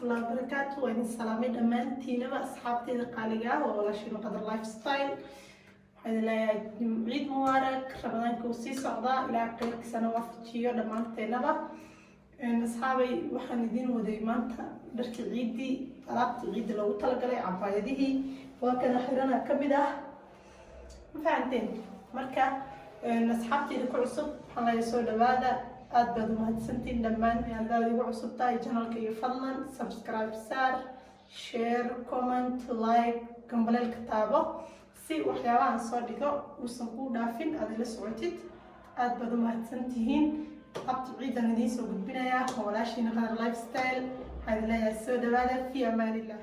الله وبركاته وإن السلام دمانتينا وأصحابتي القالقة وولاشين قدر لايف ستايل هذا لا عيد مبارك رمضان كوسي صعدا إلى قيل سنة وفتشيو دمانتينا أصحابي waxaan idin waday maanta dharkii ciidii alaabta ciid lagu talagalay cabaayadihii waa kana xirana kamid ah ma fahanteen marka asxaabtayda ku cusub waxaan la soo dhawaada aad baad mahadsantiin dhammaan haddaad igu cusub tahay channelka iyo fadlan subscribe saar share comment like gambalelka taabo si waxyaabahan soo dhigo uusan ku dhaafin aad la socotid aad baad mahadsantihiin abti ciidan idin soo gudbinaya walaashina qadar lifestyle هذا لا يسود هذا في أمان الله.